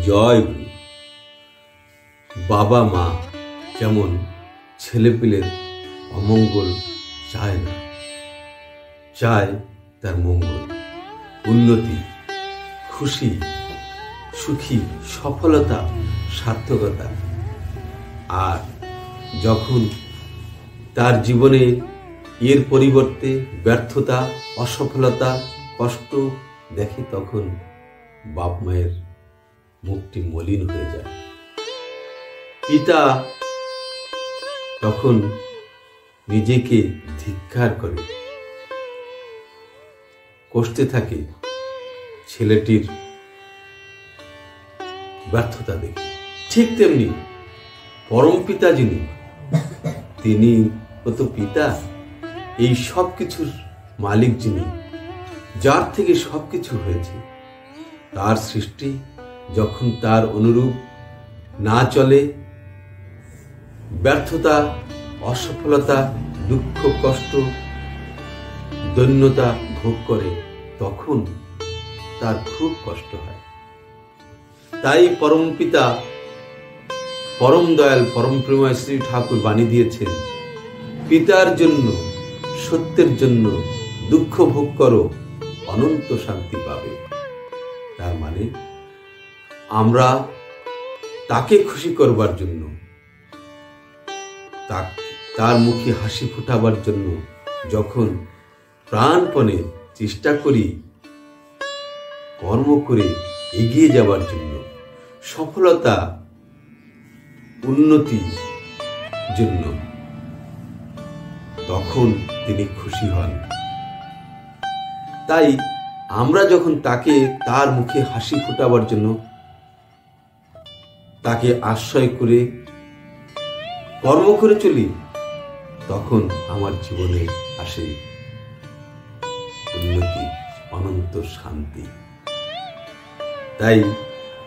জয় গুরু। বাবা মা যেমন ছেলেপিলের অমঙ্গল চায় না, চায় তার মঙ্গল, উন্নতি, খুশি, সুখী, সফলতা, সার্থকতা। আর যখন তার জীবনে এর পরিবর্তে ব্যর্থতা, অসফলতা, কষ্ট দেখে, তখন বাপ মায়ের মুখটি মলিন হয়ে যায়। পিতা তখন নিজেকে ধিক্কার করে, কষ্টে থাকে ছেলেটির ব্যর্থতা দেখে। ঠিক তেমনি পরম পিতা যিনি, তিনি তো পিতা, এই সব কিছুর মালিক যিনি, যার থেকে সবকিছু হয়েছে, তার সৃষ্টি যখন তার অনুরূপ না চলে, ব্যর্থতা, অসফলতা, দুঃখ, কষ্ট, দৈন্যতা ভোগ করে, তখন তার খুব কষ্ট হয়। তাই পরম পিতা, পরম দয়াল, পরম প্রেমময় শ্রী ঠাকুর বাণী দিয়েছেন, পিতার জন্য, সত্যের জন্য দুঃখ ভোগ করো, অনন্ত শান্তি পাবে। তার মানে আমরা তাকে খুশি করবার জন্য, তার মুখে হাসি ফোটাবার জন্য যখন প্রাণপণে চেষ্টা করি, কর্ম করে এগিয়ে যাবার জন্য, সফলতা, উন্নতির জন্য, তখন তিনি খুশি হন। তাই আমরা যখন তাকে তার মুখে হাসি ফোটাবার জন্য তাকে আশ্রয় করে কর্ম করে চলি, তখন আমার জীবনে আসে উন্নতি, অনন্ত শান্তি। তাই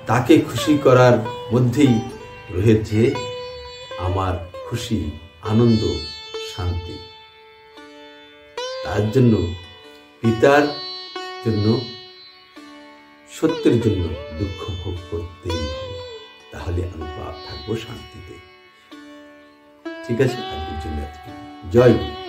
তাকে খুশি করার মধ্যেই রয়েছে আমার খুশি, আনন্দ, শান্তি। তার জন্য পিতার জন্য, সত্যের জন্য দুঃখ ভোগ করতেই হবে, তাহলে আমি থাকবো শান্তিতে। ঠিক আছে, আজকের জন্য জয় গুরু।